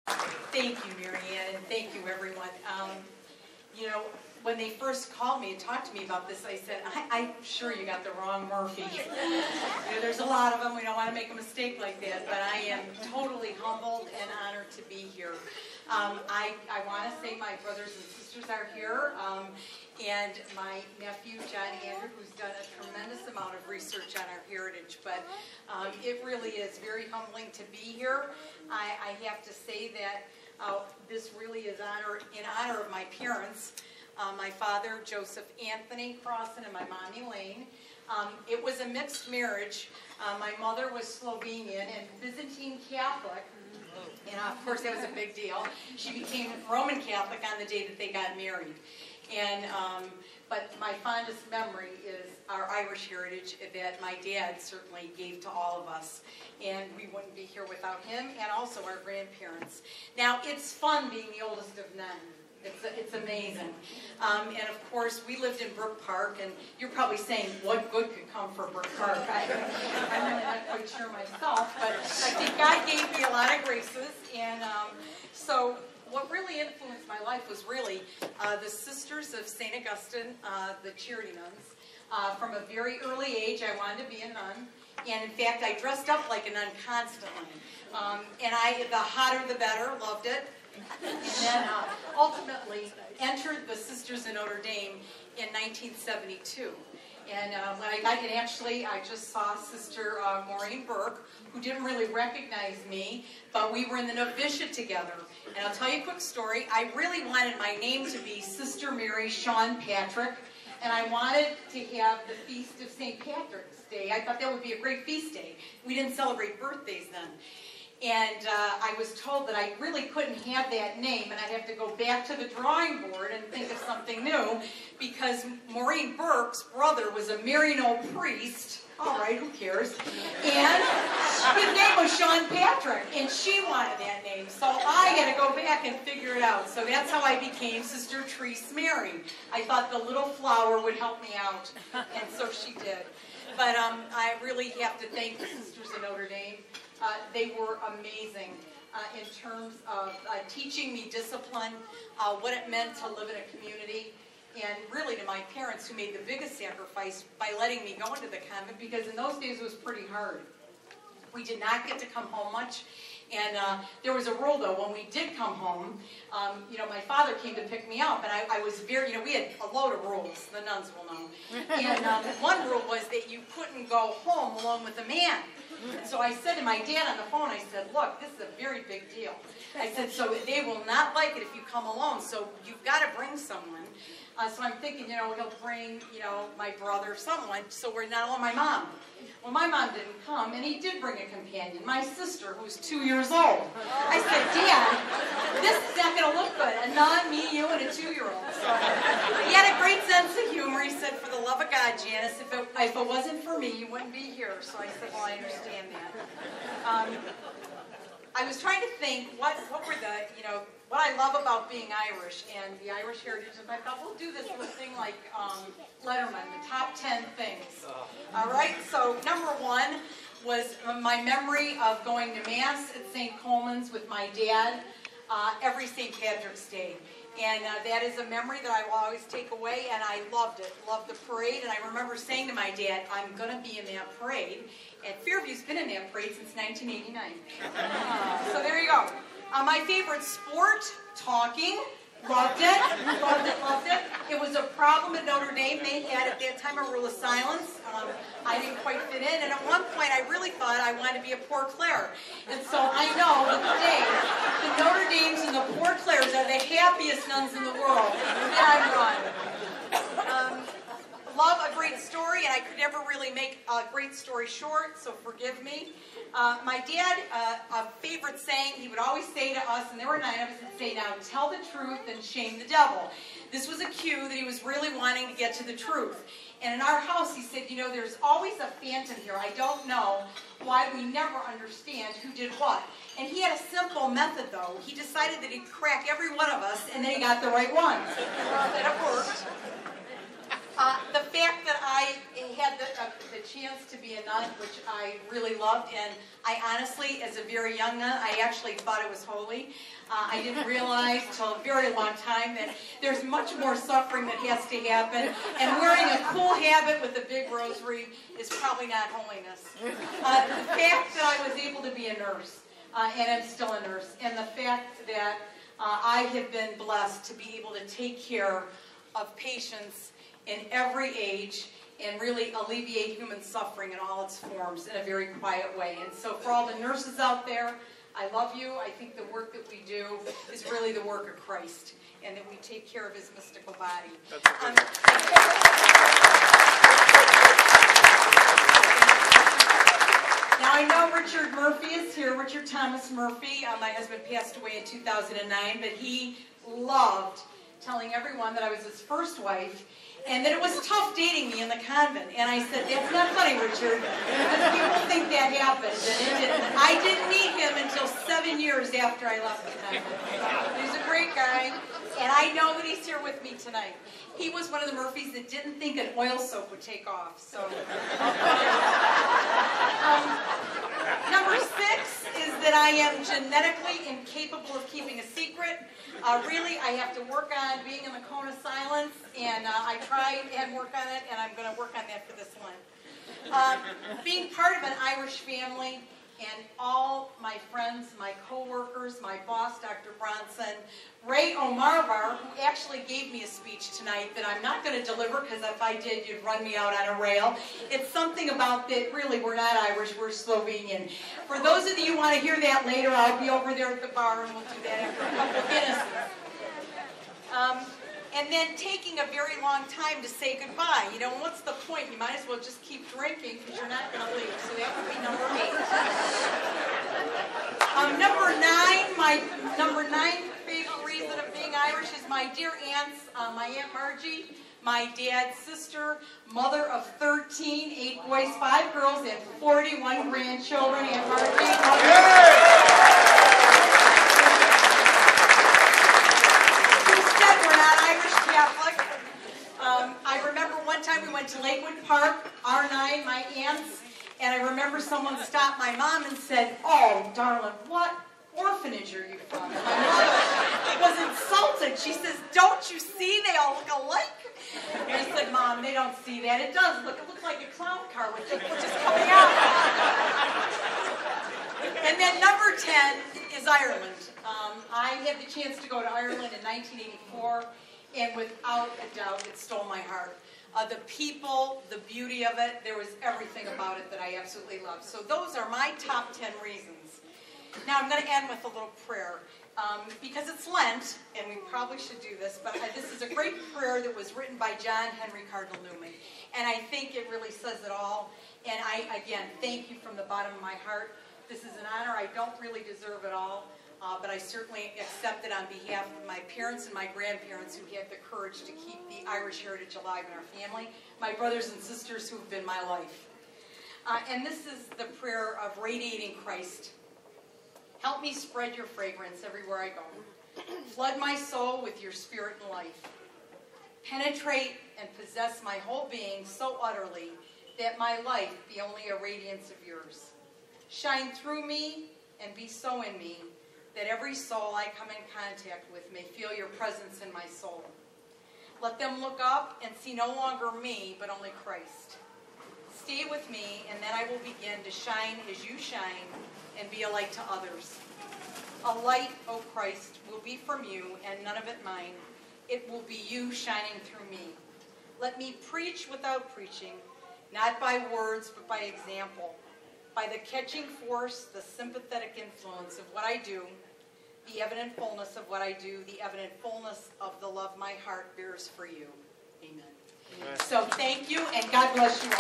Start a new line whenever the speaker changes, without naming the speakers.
Thank you, Mary Ann, and thank you, everyone. You know, when they first called me and talked to me about this, I said, I'm sure you got the wrong Murphy. You know, there's a lot of them. We don't want to make a mistake like that, but I am totally humbled and honored to be here. I want to say my brothers and sisters are here, and my nephew, John Andrew, who's done a tremendous amount of research on our heritage, but it really is very humbling to be here. I have to say that this really is in honor of my parents, my father, Joseph Anthony Crossan, and my mom, Elaine. It was a mixed marriage. My mother was Slovenian and Byzantine Catholic, and of course that was a big deal. She became Roman Catholic on the day that they got married. And but my fondest memory is our Irish heritage that my dad certainly gave to all of us. And we wouldn't be here without him, and also our grandparents. Now, it's fun being the oldest of none. It's amazing. And of course, we lived in Brook Park, and you're probably saying, what good could come from Brook Park? I'm really not quite sure myself, but I think God gave me a lot of graces. And so what really influenced my life was really the Sisters of St. Augustine, the charity nuns. From a very early age, I wanted to be a nun. And in fact, I dressed up like a nun constantly. And the hotter the better, loved it. And then ultimately entered the Sisters of Notre Dame in 1972. And when I got in, actually, I just saw Sister Maureen Burke, who didn't really recognize me, but we were in the novitiate together. And I'll tell you a quick story. I really wanted my name to be Sister Mary Sean Patrick, and I wanted to have the Feast of St. Patrick's Day. I thought that would be a great feast day. We didn't celebrate birthdays then. And I was told that I really couldn't have that name, and I'd have to go back to the drawing board and think of something new, because Maureen Burke's brother was a Maryknoll priest. All right, who cares? And his name was Sean Patrick, and she wanted that name. So I had to go back and figure it out. So that's how I became Sister Therese Mary. I thought the little flower would help me out, and so she did. But I really have to thank the Sisters of Notre Dame. They were amazing in terms of teaching me discipline, what it meant to live in a community, and really to my parents, who made the biggest sacrifice by letting me go into the convent, because in those days it was pretty hard. We did not get to come home much, and there was a rule though. When we did come home, you know, my father came to pick me up, and I was very, you know, we had a load of rules, the nuns will know. And one rule was that you couldn't go home along with a man. So I said to my dad on the phone, I said, look, this is a very big deal. I said, so they will not like it if you come alone, so you've got to bring someone. So I'm thinking, you know, he'll bring, you know, my brother, someone, so we're not alone, my mom. Well, my mom didn't come, and he did bring a companion, my sister, who's 2 years old. I said, Dad, this is not going to look good. A nun, me, you, and a 2-year-old. So he had a great sense of humor. He said, for the love of God, Janice, if it wasn't for me, you wouldn't be here. So I said, well, I understand that. I was trying to think, what were the, you know, what I love about being Irish and the Irish heritage, and I thought we'll do this little thing like Letterman, the top 10 things. All right, so number 1 was my memory of going to Mass at St. Coleman's with my dad every St. Patrick's Day. And that is a memory that I will always take away, and I loved it. Loved the parade, and I remember saying to my dad, I'm going to be in that parade. And Fairview's been in that parade since 1989. So there you go. My favorite sport, talking. Loved it. Loved it, loved it. It was a problem at Notre Dame. They had at that time a rule of silence. I didn't quite fit in, and at one point I really thought I wanted to be a Poor Clare. And so I know that today the Notre Dames and the Poor Clares are the happiest nuns in the world. And I'm wrong. Love a great story, and I could never really make a great story short, so forgive me. My dad, a favorite saying, he would always say to us, and there were 9 of us, he'd say, now tell the truth and shame the devil. This was a cue that he was really wanting to get to the truth. And in our house, he said, you know, there's always a phantom here. I don't know why we never understand who did what. And he had a simple method, though. He decided that he'd crack every one of us, and then he got the right ones. And it worked. The fact that I had the chance to be a nun, which I really loved, and I honestly, as a very young nun, I actually thought it was holy. I didn't realize until a very long time that there's much more suffering that has to happen, and wearing a cool habit with a big rosary is probably not holiness. The fact that I was able to be a nurse, and I'm still a nurse, and the fact that I have been blessed to be able to take care of patients in every age and really alleviate human suffering in all its forms in a very quiet way. And so for all the nurses out there, I love you. I think the work that we do is really the work of Christ, and that we take care of his mystical body. Now I know Richard Murphy is here, Richard Thomas Murphy. My husband passed away in 2009, but he loved telling everyone that I was his first wife, and that it was tough dating me in the convent. And I said, that's not funny, Richard, because people think that happened, and it didn't. I didn't meet him until 7 years after I left the convent. He's a great guy, and I know that he's here with me tonight. He was one of the Murphys that didn't think an oil soap would take off. So, number 6 is that I am genetically incapable of keeping a secret. Really, I have to work on being in the cone of silence, and I tried and work on it, and I'm going to work on that for this Lent. Being part of an Irish family, and all my friends, my co-workers, my boss, Dr. Bronson, Ray O'Marvar, who actually gave me a speech tonight that I'm not going to deliver, because if I did, you'd run me out on a rail. It's something about that, really, we're not Irish, we're Slovenian. For those of you who want to hear that later, I'll be over there at the bar, and we'll do that after a couple of Guinnesses. And then taking a very long time to say goodbye. You know, what's the point? You might as well just keep drinking, because you're not going to leave. So that would be number 8. My number 9 favorite reason of being Irish is my dear aunts, my Aunt Margie, my dad's sister, mother of 13, 8 boys, 5 girls, and 41 grandchildren. Aunt Margie. I remember one time we went to Lakewood Park, R9, my aunts, and I remember someone stopped my mom and said, "Oh, darling, what orphanage are you from?" And my mother was insulted. She says, "Don't you see they all look alike?" And I said, "Mom, they don't see that. It does look. It looks like a clown car with people just coming out." And then number 10 is Ireland. I had the chance to go to Ireland in 1984. And without a doubt, it stole my heart. The people, the beauty of it, there was everything about it that I absolutely loved. So those are my top 10 reasons. Now I'm going to end with a little prayer. Because it's Lent, and we probably should do this, but this is a great prayer that was written by John Henry Cardinal Newman. And I think it really says it all. And I, again, thank you from the bottom of my heart. This is an honor. I don't really deserve it all. But I certainly accept it on behalf of my parents and my grandparents who had the courage to keep the Irish heritage alive in our family, my brothers and sisters who have been my life. And this is the prayer of radiating Christ. Help me spread your fragrance everywhere I go. Flood my soul with your spirit and life. Penetrate and possess my whole being so utterly that my life be only a radiance of yours. Shine through me and be so in me that every soul I come in contact with may feel your presence in my soul. Let them look up and see no longer me, but only Christ. Stay with me, and then I will begin to shine as you shine and be a light to others. A light, O Christ, will be from you, and none of it mine. It will be you shining through me. Let me preach without preaching, not by words, but by example. By the catching force, the sympathetic influence of what I do, the evident fullness of what I do, the evident fullness of the love my heart bears for you. Amen. So thank you, and God bless you all.